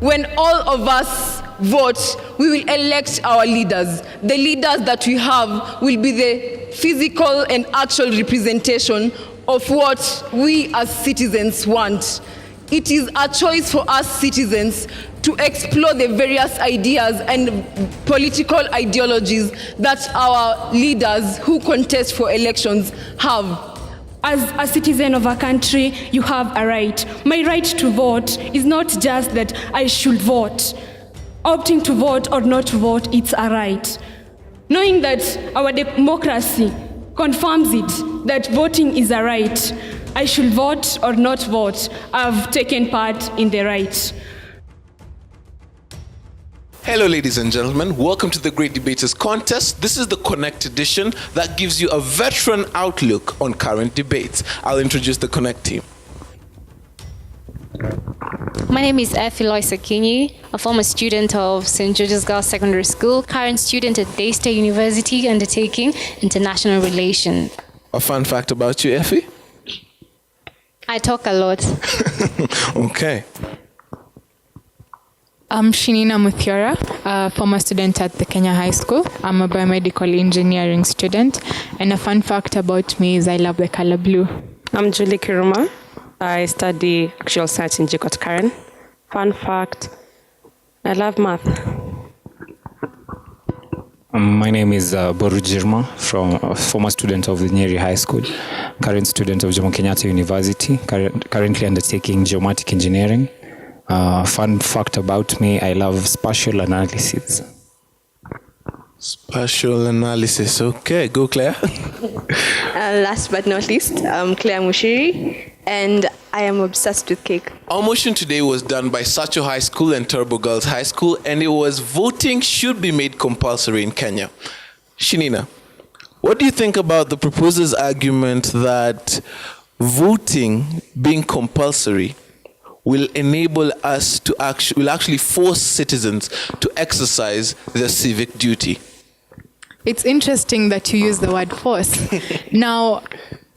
when all of us vote, we will elect our leaders. The leaders that we have will be the physical and actual representation of what we as citizens want. It is a choice for us citizens to explore the various ideas and political ideologies that our leaders who contest for elections have. As a citizen of a country, you have a right. My right to vote is not just that I should vote. Opting to vote or not to vote, it's a right. Knowing that our democracy confirms it, that voting is a right, I should vote or not vote, I've taken part in the right. Hello, ladies and gentlemen. Welcome to the Great Debaters Contest. This is the Connect edition that gives you a veteran outlook on current debates. I'll introduce the Connect team. My name is Loisa Kinyi, a former student of St. George's Girls Secondary School, current student at Daystar University, undertaking international relations. A fun fact about you, Effie? I talk a lot. Okay. I'm Shinina Muthiora, a former student at the Kenya High School. I'm a biomedical engineering student, and a fun fact about me is I love the color blue. I'm Julie Kiruma. I study actual science in JKUAT Karen. Fun fact, I love math. My name is Boru Jirma, from a former student of the Nyeri High School, current student of Jomo Kenyatta University, currently undertaking geomatic engineering. Fun fact about me, I love spatial analysis. Spatial analysis. Okay, go Claire. Last but not least, I'm Claire Mushiri, and I am obsessed with cake. Our motion today was done by Sacho High School and Turbo Girls High School, and it was voting should be made compulsory in Kenya. Shinina, what do you think about the proposer's argument that voting being compulsory will enable us to actually force citizens to exercise their civic duty? It's interesting that you use the word force. Now,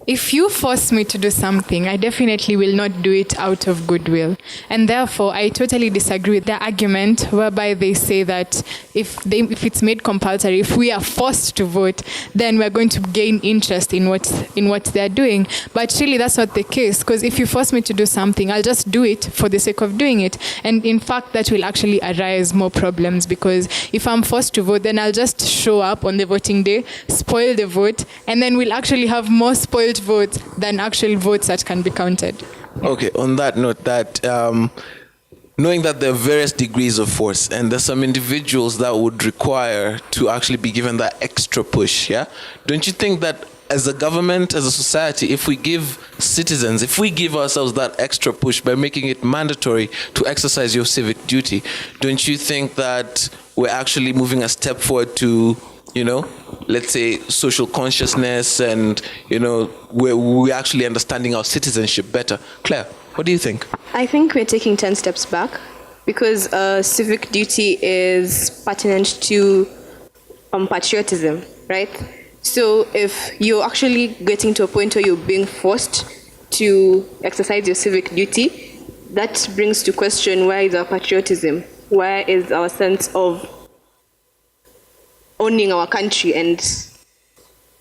if you force me to do something, I definitely will not do it out of goodwill. And therefore, I totally disagree with their argument whereby they say that if it's made compulsory, if we are forced to vote, then we're going to gain interest in what they're doing. But really, that's not the case, because if you force me to do something, I'll just do it for the sake of doing it. And in fact, that will actually arise more problems, because if I'm forced to vote, then I'll just show up on the voting day, spoil the vote, and then we'll actually have more spoiled votes than actual votes that can be counted. Okay, on that note, that knowing that there are various degrees of force, and there's some individuals that would require to actually be given that extra push, yeah? Don't you think that as a government, as a society, if we give ourselves that extra push by making it mandatory to exercise your civic duty, don't you think that we're actually moving a step forward to, let's say, social consciousness, and, we're actually understanding our citizenship better? Claire, what do you think? I think we're taking 10 steps back, because civic duty is pertinent to patriotism, right? So if you're actually getting to a point where you're being forced to exercise your civic duty, that brings to question, where is our patriotism? Where is our sense of owning our country and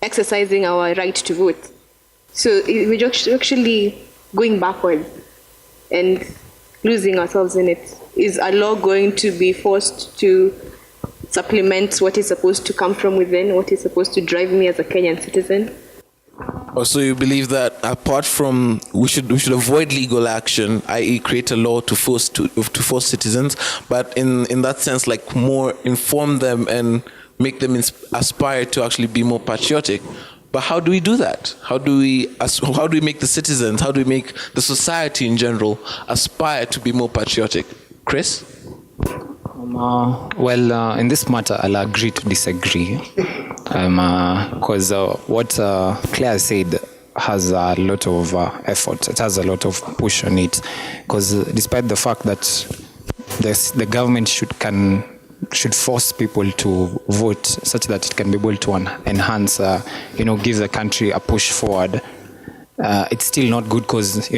exercising our right to vote? So we're actually going backwards and losing ourselves in it. Is a law going to be forced to supplement what is supposed to come from within, what is supposed to drive me as a Kenyan citizen? So you believe that apart from we should avoid legal action, i.e. create a law to force citizens, but in that sense, like, more inform them and make them aspire to actually be more patriotic. But how do we do that? How do we make the citizens, how do we make the society in general aspire to be more patriotic? Chris? In this matter, I'll agree to disagree. Because what Claire said has a lot of effort. It has a lot of push on it. Because despite the fact that the government should force people to vote such that it can be able to enhance, give the country a push forward, it's still not good, because,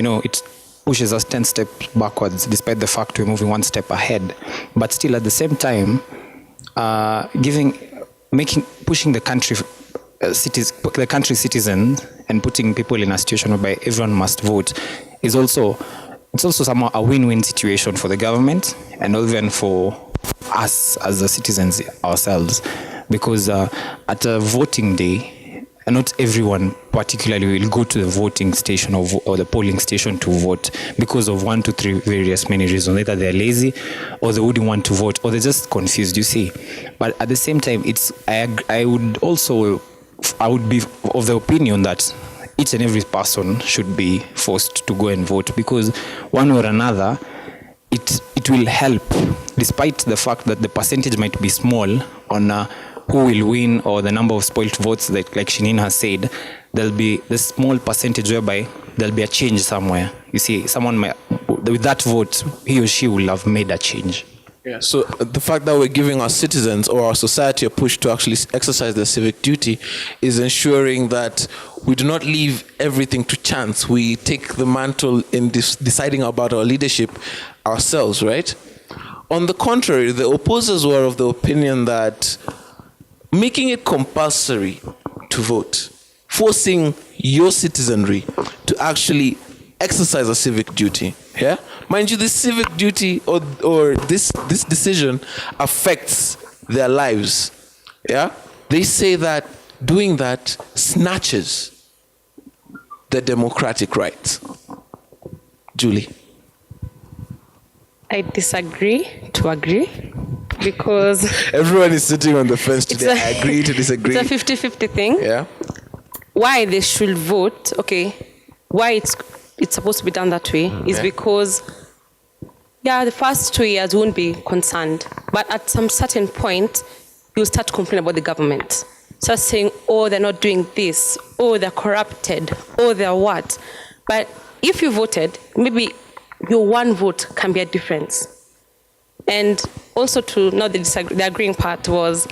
pushes us 10 steps backwards, despite the fact we're moving one step ahead. But still, at the same time, pushing the country citizens and putting people in a situation whereby everyone must vote is also somehow a win-win situation for the government and even for us as the citizens ourselves, because at a voting day, not everyone particularly will go to the voting station or the polling station to vote because of 1, 2, 3 various many reasons. Either they're lazy, or they wouldn't want to vote, or they're just confused, you see. But at the same time, I would be of the opinion that each and every person should be forced to go and vote, because one or another, it will help, despite the fact that the percentage might be small on who will win or the number of spoiled votes, like Shinin has said. There'll be this small percentage whereby there'll be a change somewhere. You see, someone might, with that vote, he or she will have made a change. Yeah. So the fact that we're giving our citizens or our society a push to actually exercise their civic duty is ensuring that we do not leave everything to chance. We take the mantle in deciding about our leadership ourselves, right? On the contrary, the opposers were of the opinion that making it compulsory to vote, forcing your citizenry to actually exercise a civic duty, yeah? Mind you, this civic duty or this decision affects their lives, yeah? They say that doing that snatches the democratic rights. Julie. I disagree to agree, because everyone is sitting on the fence today. I agree to disagree. It's a 50-50 thing. Yeah. Why they should vote, okay, why it's supposed to be done that way is because, the first 2 years won't be concerned. But at some certain point, you'll start to complain about the government. Start saying, oh, they're not doing this, oh, they're corrupted, oh, they're what. But if you voted, maybe your one vote can be a difference. And also to know the agreeing part was,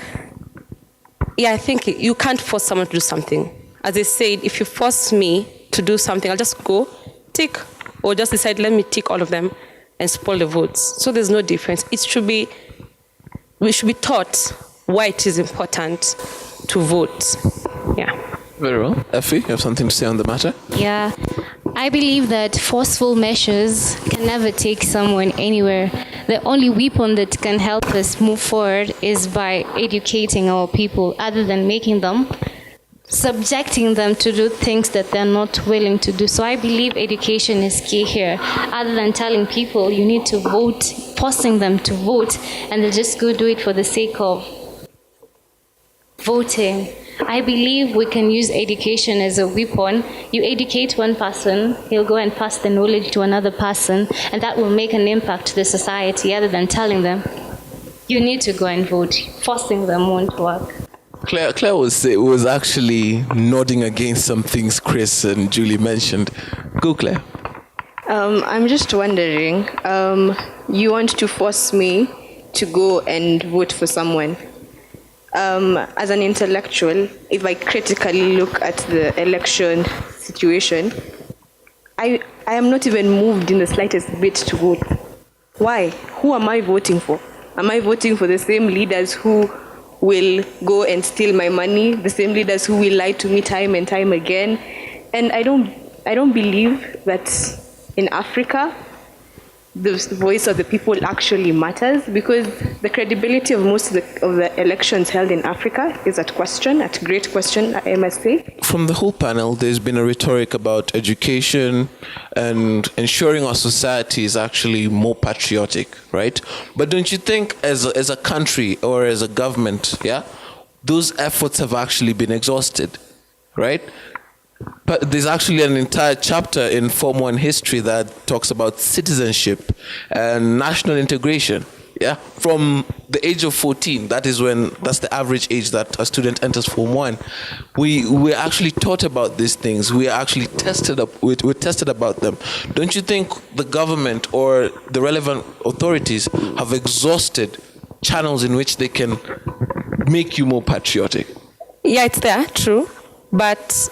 I think you can't force someone to do something. As I said, if you force me to do something, I'll just go, tick, or just decide, let me tick all of them and spoil the votes. So there's no difference. We should be taught why it is important to vote. Yeah. Very well. Effie, you have something to say on the matter? Yeah, I believe that forceful measures can never take someone anywhere. The only weapon that can help us move forward is by educating our people, other than making them, subjecting them to do things that they're not willing to do. So I believe education is key here, other than telling people you need to vote, forcing them to vote, and they'll just go do it for the sake of voting. I believe we can use education as a weapon. You educate one person, he'll go and pass the knowledge to another person, and that will make an impact to the society, other than telling them, you need to go and vote. Forcing them won't work. Claire was actually nodding against some things Chris and Julie mentioned. Go, Claire. I'm just wondering, you want to force me to go and vote for someone. As an intellectual, if I critically look at the election situation, I am not even moved in the slightest bit to vote. Why? Who am I voting for? Am I voting for the same leaders who will go and steal my money, the same leaders who will lie to me time and time again? And I don't believe that in Africa the voice of the people actually matters, because the credibility of most of the elections held in Africa is at great question, I must say. From the whole panel, there's been a rhetoric about education and ensuring our society is actually more patriotic, right? But don't you think as a country or as a government, those efforts have actually been exhausted, right? But there's actually an entire chapter in Form 1 history that talks about citizenship and national integration. Yeah, from the age of 14, that's the average age that a student enters Form 1. We're actually taught about these things. We are actually we're tested about them. Don't you think the government or the relevant authorities have exhausted channels in which they can make you more patriotic? Yeah, it's there, true. But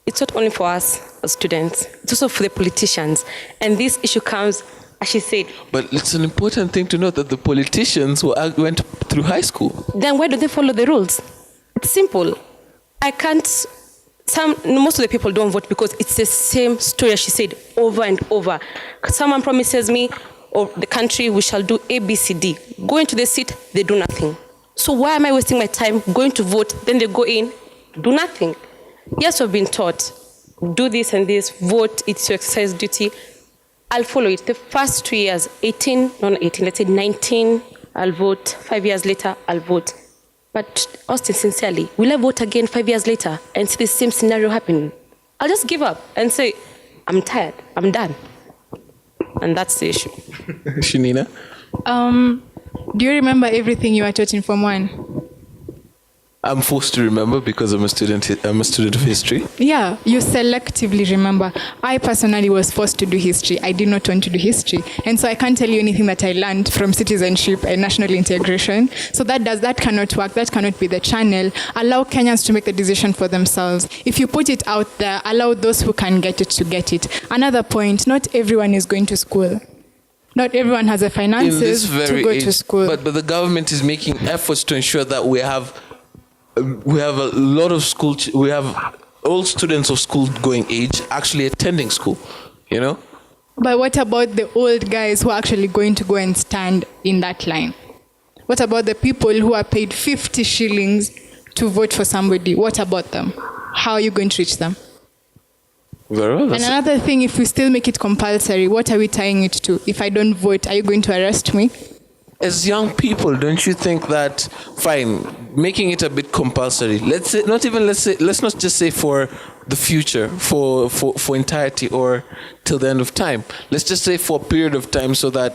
it's not only for us as students, it's also for the politicians. And this issue comes, as she said. But it's an important thing to note that the politicians went through high school. Then why don't they follow the rules? It's simple. Most of the people don't vote because it's the same story, as she said, over and over. Someone promises me, or the country, we shall do A, B, C, D. Go into the seat, they do nothing. So why am I wasting my time going to vote, then they go in, do nothing? Yes, we've been taught, do this and this, vote, it's your exercise duty. I'll follow it. The first 2 years, 19, I'll vote. 5 years later, I'll vote. But Austin, sincerely, will I vote again 5 years later and see the same scenario happening? I'll just give up and say, I'm tired, I'm done. And that's the issue. Shanina? Do you remember everything you were taught in Form 1? I'm forced to remember because I'm a student of history. Yeah, you selectively remember. I personally was forced to do history. I did not want to do history. And so I can't tell you anything that I learned from citizenship and national integration. So that cannot work. That cannot be the channel. Allow Kenyans to make the decision for themselves. If you put it out there, allow those who can get it to get it. Another point, not everyone is going to school. Not everyone has the finances to go to school. But the government is making efforts to ensure that we have a lot of school. We have all students of school-going age actually attending school. You know. But what about the old guys who are actually going to go and stand in that line? What about the people who are paid 50 shillings to vote for somebody? What about them? How are you going to reach them? Very well. And another thing, if we still make it compulsory, what are we tying it to? If I don't vote, are you going to arrest me? As young people, don't you think that, fine, making it a bit compulsory, let's not just say for the future, for entirety or till the end of time. Let's just say for a period of time so that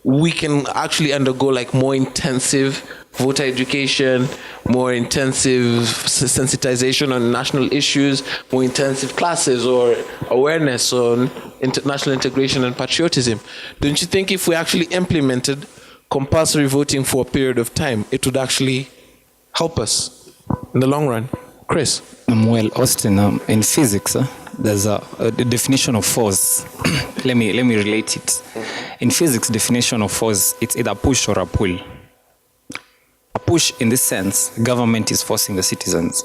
we can actually undergo like more intensive voter education, more intensive sensitization on national issues, more intensive classes or awareness on international integration and patriotism. Don't you think if we actually implemented compulsory voting for a period of time, it would actually help us in the long run? Chris? Well, Austin, in physics, there's a definition of force. let me relate it. In physics, definition of force, it's either push or a pull. A push, in this sense, government is forcing the citizens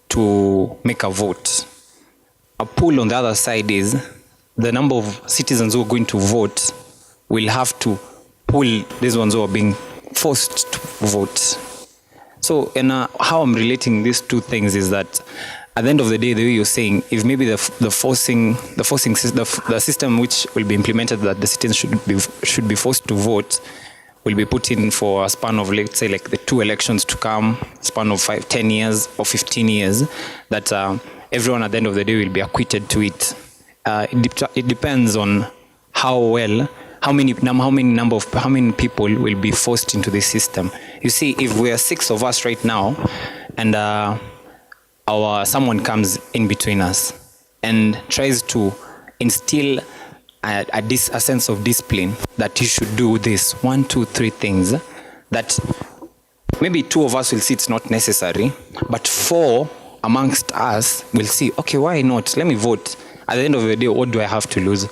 to make a vote. A pull on the other side is the number of citizens who are going to vote will have to pull these ones who are being forced to vote. So, and how I'm relating these two things is that at the end of the day, the way you're saying, if maybe the system which will be implemented that the citizens should be forced to vote will be put in for a span of, let's say, like the 2 elections to come, span of 5, 10 years or 15 years, that everyone at the end of the day will be acquitted to it. It depends on how many people will be forced into this system. You see, if we are 6 of us right now, and someone comes in between us and tries to instill a sense of discipline that you should do this 1, 2, 3 things, that maybe 2 of us will see it's not necessary, but 4 amongst us will see, okay, why not? Let me vote. At the end of the day, what do I have to lose?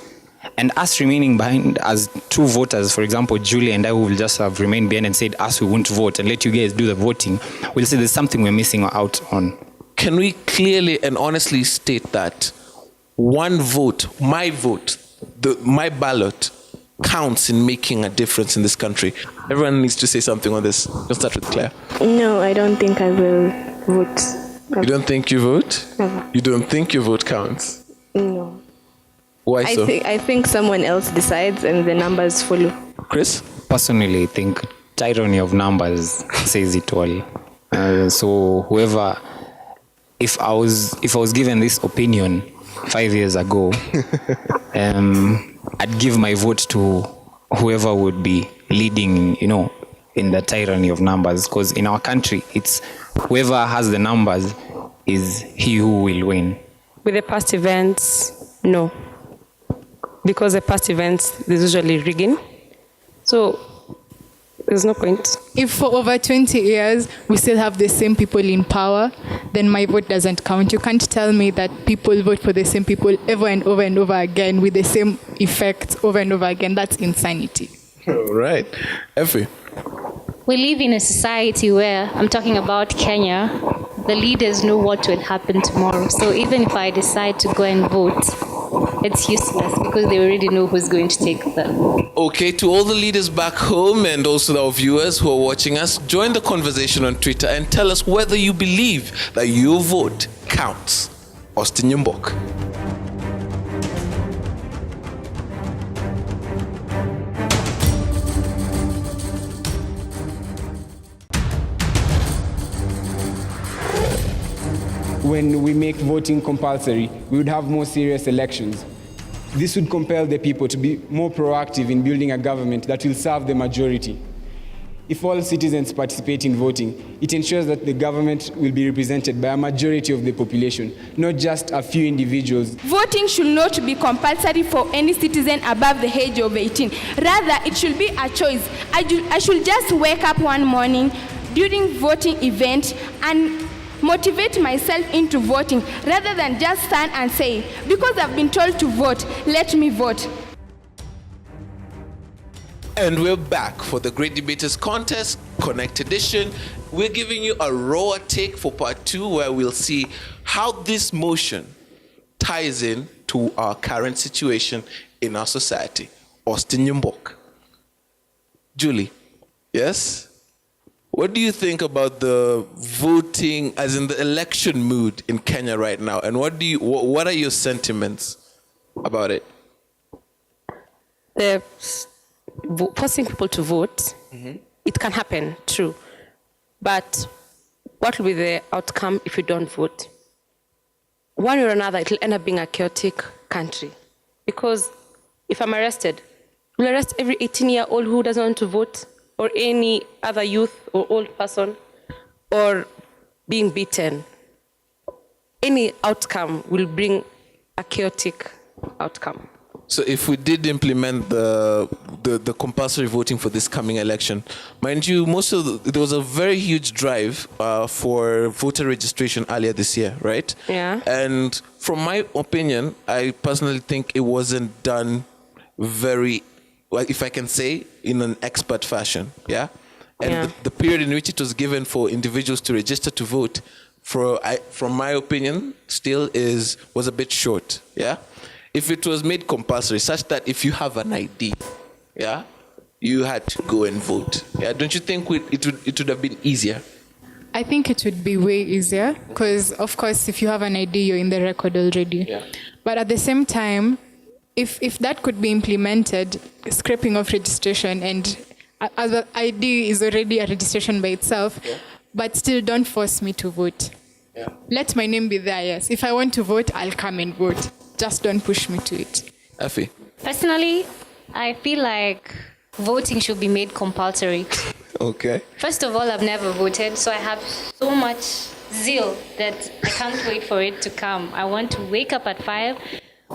And us remaining behind as 2 voters, for example, Julie and I, who will just have remained behind and said, us, we won't vote and let you guys do the voting, we'll say there's something we're missing out on. Can we clearly and honestly state that one vote, my ballot, counts in making a difference in this country? Everyone needs to say something on this. Let's start with Claire. No, I don't think I will vote. You don't think you vote? Never. You don't think your vote counts? No. Why so? I think someone else decides and the numbers follow. Chris? Personally, I think tyranny of numbers says it all. So whoever, if I was given this opinion 5 years ago, I'd give my vote to whoever would be leading, in the tyranny of numbers. Because in our country, it's whoever has the numbers is he who will win. With the past events, no. Because the past events, there's usually rigging. So there's no point. If for over 20 years we still have the same people in power, then my vote doesn't count. You can't tell me that people vote for the same people over and over and over again with the same effects over and over again. That's insanity. All right. Effie. We live in a society where, I'm talking about Kenya, the leaders know what will happen tomorrow. So even if I decide to go and vote, it's useless because they already know who's going to take them. Okay, to all the leaders back home and also our viewers who are watching us, join the conversation on Twitter and tell us whether you believe that your vote counts. Austin Yumbok. When we make voting compulsory, we would have more serious elections. This would compel the people to be more proactive in building a government that will serve the majority. If all citizens participate in voting, it ensures that the government will be represented by a majority of the population, not just a few individuals. Voting should not be compulsory for any citizen above the age of 18. Rather, it should be a choice. I should just wake up one morning during voting event and motivate myself into voting rather than just stand and say, because I've been told to vote, let me vote. And we're back for the Great Debaters Contest Connect Edition. We're giving you a raw take for part 2, where we'll see how this motion ties in to our current situation in our society. Austin Yumbok. Julie, yes? What do you think about the voting, as in the election mood in Kenya right now? And what are your sentiments about it? Forcing people to vote, it can happen, true. But what will be the outcome if you don't vote? One way or another, it will end up being a chaotic country. Because if I'm arrested, will arrest every 18-year-old who doesn't want to vote, or any other youth or old person, or being beaten. Any outcome will bring a chaotic outcome. So if we did implement the compulsory voting for this coming election, mind you, there was a very huge drive for voter registration earlier this year, right? Yeah. And from my opinion, I personally think it wasn't done very, well, if I can say, in an expert fashion, yeah? And the period in which it was given for individuals to register to vote, from my opinion, still was a bit short, yeah? If it was made compulsory, such that if you have an ID, yeah, you had to go and vote, yeah? Don't you think it would have been easier? I think it would be way easier, because, of course, if you have an ID, you're in the record already. Yeah. But at the same time, if that could be implemented, scraping off registration, and as an ID is already a registration by itself, but still don't force me to vote. Yeah. Let my name be there, yes. If I want to vote, I'll come and vote. Just don't push me to it. Effie? Personally, I feel like voting should be made compulsory. Okay. First of all, I've never voted, so I have so much zeal that I can't wait for it to come. I want to wake up at 5,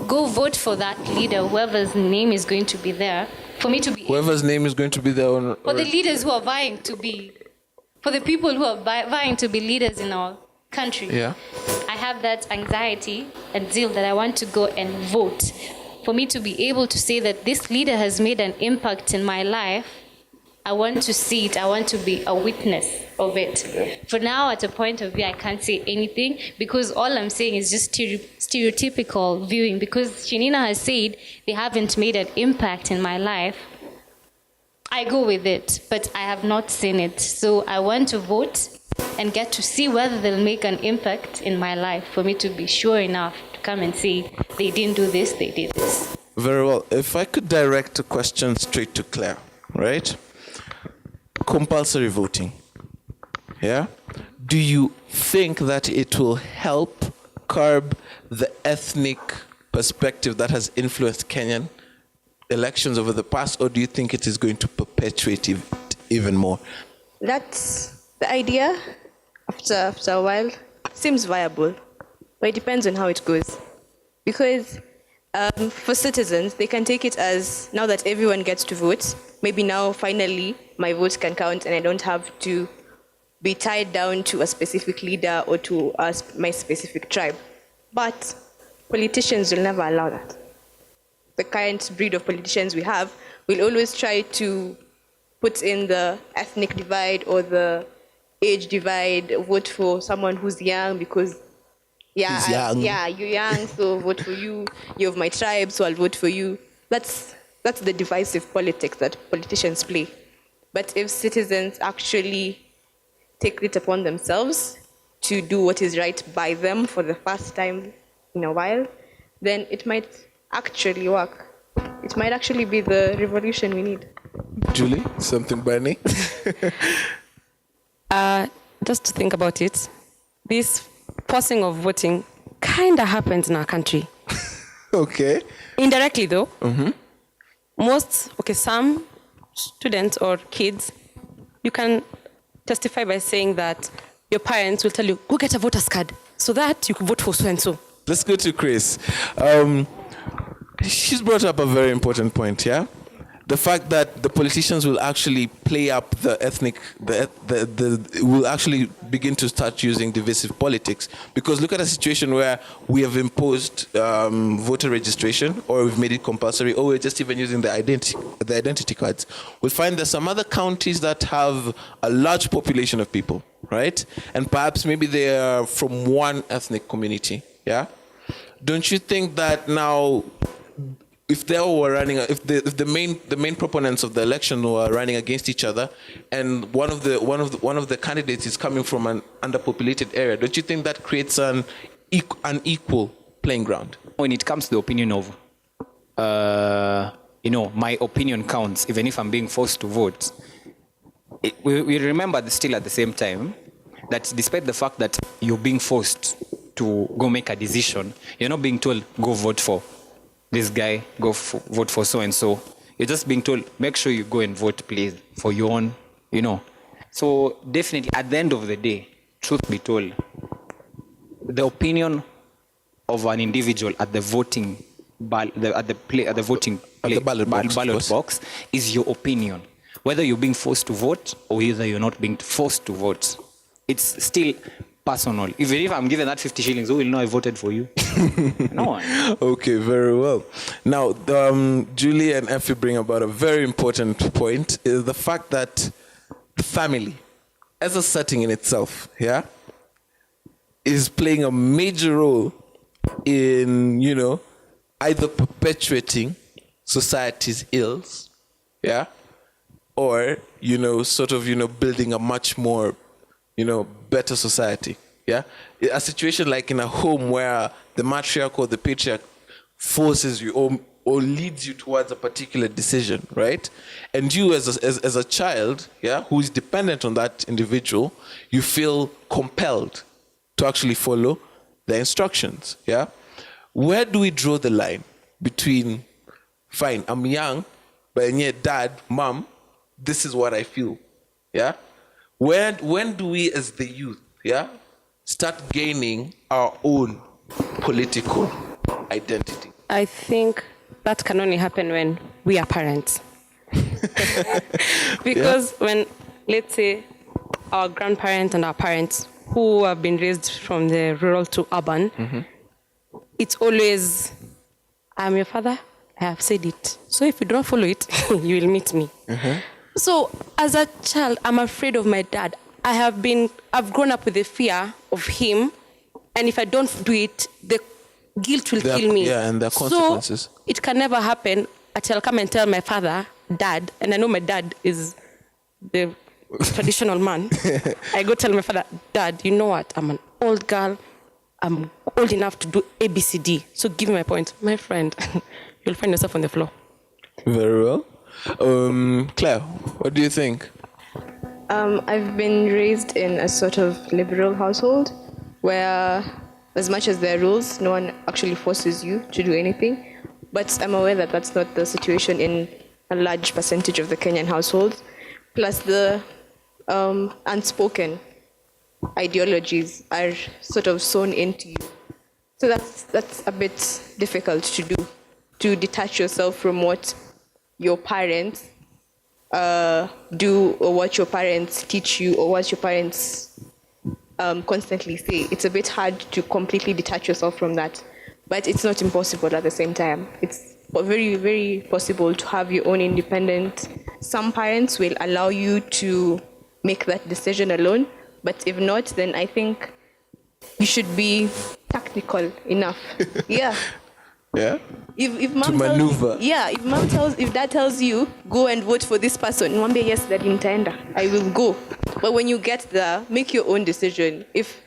go vote for that leader, whoever's name is going to be there, for me to be... Whoever's name is going to be there. For the leaders who are vying to be... For the people who are vying to be leaders in our country. Yeah. I have that anxiety and zeal that I want to go and vote. For me to be able to say that this leader has made an impact in my life, I want to see it. I want to be a witness of it. For now, at a point of view, I can't say anything because all I'm saying is just stereotypical viewing. Because Shinina has said they haven't made an impact in my life. I go with it, but I have not seen it. So I want to vote and get to see whether they'll make an impact in my life for me to be sure enough to come and say, they didn't do this, they did this. Very well. If I could direct a question straight to Claire, right? Compulsory voting, yeah? Do you think that it will help curb the ethnic perspective that has influenced Kenyan elections over the past, or do you think it is going to perpetuate it even more? That's the idea. After a while, seems viable, but it depends on how it goes. Because for citizens, they can take it as, now that everyone gets to vote, maybe now finally my vote can count and I don't have to be tied down to a specific leader or to my specific tribe. But politicians will never allow that. The current breed of politicians we have will always try to put in the ethnic divide or the age divide, vote for someone who's young because He's young. you're young, so vote for you. You're of my tribe, so I'll vote for you. That's the divisive politics that politicians play. But if citizens actually take it upon themselves to do what is right by them for the first time in a while, then it might actually work. It might actually be the revolution we need. Julie, something burning? Just to think about it, this forcing of voting kind of happens in our country. Okay. Indirectly, though. Some students or kids, you can testify by saying that your parents will tell you, go get a voter's card so that you can vote for so-and-so. Let's go to Chris. She's brought up a very important point, yeah? The fact that the politicians will actually play up the ethnic, will actually begin to start using divisive politics. Because look at a situation where we have imposed voter registration, or we've made it compulsory, or we're just even using the identity cards. We'll find there's some other counties that have a large population of people, right? And perhaps maybe they are from one ethnic community, yeah? Don't you think that now, if they were running, if the main proponents of the election were running against each other, and one of the candidates is coming from an underpopulated area, don't you think that creates an equal playing ground? When it comes to the opinion of, my opinion counts, even if I'm being forced to vote. We remember still at the same time that despite the fact that you're being forced to go make a decision, you're not being told, go vote for this guy, vote for so-and-so. You're just being told, make sure you go and vote, please, for your own, So definitely, at the end of the day, truth be told, the opinion of an individual at the voting ballot box is your opinion. Whether you're being forced to vote or whether you're not being forced to vote, it's still personal. Even if I'm given that 50 shillings, who will know I voted for you? No one. Okay, very well. Now, Julie and Effie bring about a very important point, is the fact that family, as a setting in itself, yeah, is playing a major role in, either perpetuating society's ills, yeah, or, building a much more better society, yeah? A situation like in a home where the matriarch or the patriarch forces you or leads you towards a particular decision, right? And you as a child, yeah, who is dependent on that individual, you feel compelled to actually follow the instructions, yeah? Where do we draw the line between, fine, I'm young, but yet dad, mom, this is what I feel, yeah? When do we as the youth, yeah, start gaining our own political identity? I think that can only happen when we are parents. Because when, let's say, our grandparents and our parents who have been raised from the rural to urban, it's always, I'm your father, I have said it. So if you don't follow it, you will meet me. So as a child, I'm afraid of my dad. I've grown up with the fear of him, and if I don't do it, the guilt will kill me. Yeah, and the consequences. So it can never happen until I'll come and tell my father, dad, and I know my dad is the traditional man. I go tell my father, dad, you know what? I'm an old girl. I'm old enough to do ABCD. So give me my point. My friend, you'll find yourself on the floor. Very well. Claire, what do you think? I've been raised in a sort of liberal household where, as much as there are rules, no one actually forces you to do anything. But I'm aware that that's not the situation in a large percentage of the Kenyan households. Plus, the unspoken ideologies are sort of sewn into you. So that's a bit difficult to do, to detach yourself from what your parents do or what your parents teach you or what your parents constantly say. It's a bit hard to completely detach yourself from that, but it's not impossible at the same time. It's very, very possible to have your own independent. Some parents will allow you to make that decision alone, but if not, then I think you should be tactical enough. Yeah. Yeah. If mom To maneuver. if dad tells you go and vote for this person, one day, yes, that intenda, I will go. But when you get there, make your own decision. If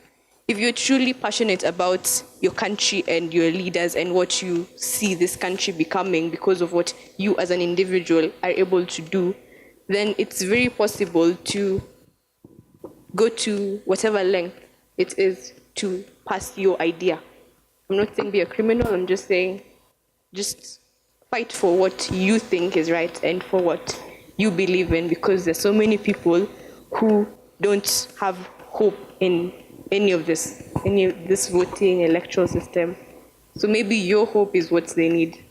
you're truly passionate about your country and your leaders and what you see this country becoming because of what you as an individual are able to do, then it's very possible to go to whatever length it is to pass your idea. I'm not saying be a criminal, I'm just saying just fight for what you think is right and for what you believe in, because there's so many people who don't have hope in any of this voting electoral system. So maybe your hope is what they need.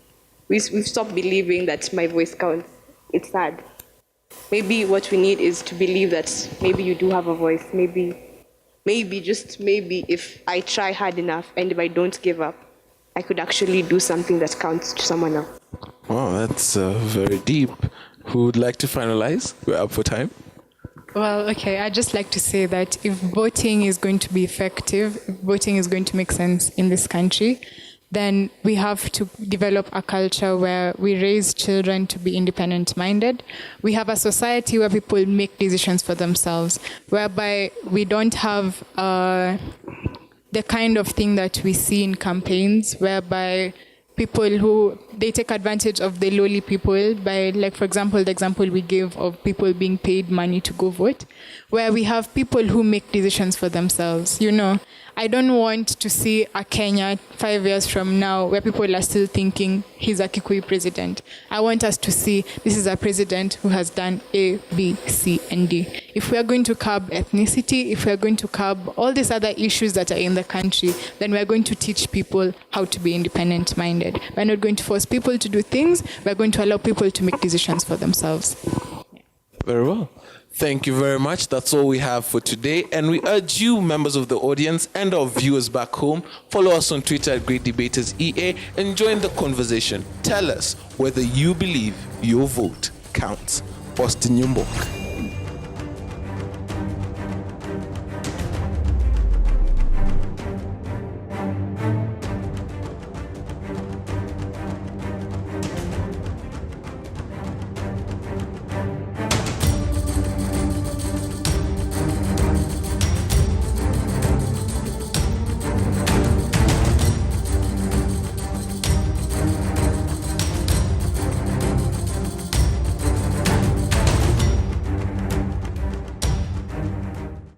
We've stopped believing that my voice counts. It's sad. Maybe what we need is to believe that maybe you do have a voice. Maybe, just maybe, if I try hard enough and if I don't give up, I could actually do something that counts to someone else. Wow, that's very deep. Who would like to finalize? We're up for time. Well, okay, I'd just like to say that if voting is going to be effective, if voting is going to make sense in this country, then we have to develop a culture where we raise children to be independent-minded. We have a society where people make decisions for themselves, whereby we don't have the kind of thing that we see in campaigns, whereby people who they take advantage of the lowly people by, like, for example, the example we gave of people being paid money to go vote, where we have people who make decisions for themselves. You know, I don't want to see a Kenya 5 years from now where people are still thinking he's a Kikuyu president. I want us to see this is a president who has done A, B, C, and D. If we are going to curb ethnicity, if we are going to curb all these other issues that are in the country, then we are going to teach people how to be independent-minded. We're not going to force people to do things. We're going to allow people to make decisions for themselves. Very well. Thank you very much. That's all we have for today. And we urge you, members of the audience and our viewers back home, follow us on Twitter at Great Debaters EA and join the conversation. Tell us whether you believe your vote counts. Austin Yumbok.